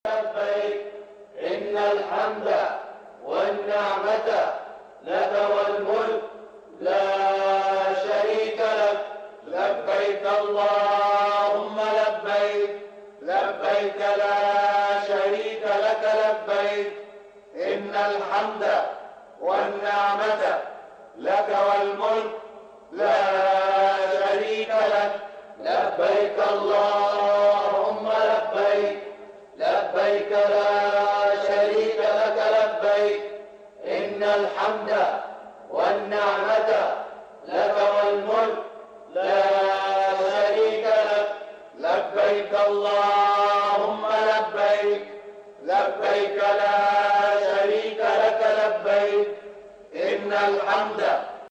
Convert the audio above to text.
لبيك إن الحمد والنعمة لك والملك لا شريك لك لبيك اللهم لبيك لبيك لا شريك لك لبيك إن الحمد والنعمة لك والملك لا شريك لك لبيك اللهم لبيك لبيك لا شريك لك لبيك إن الحمد والنعمة لك والملك لا شريك لك لبيك اللهم لبيك لبيك لا شريك لك لبيك إن الحمد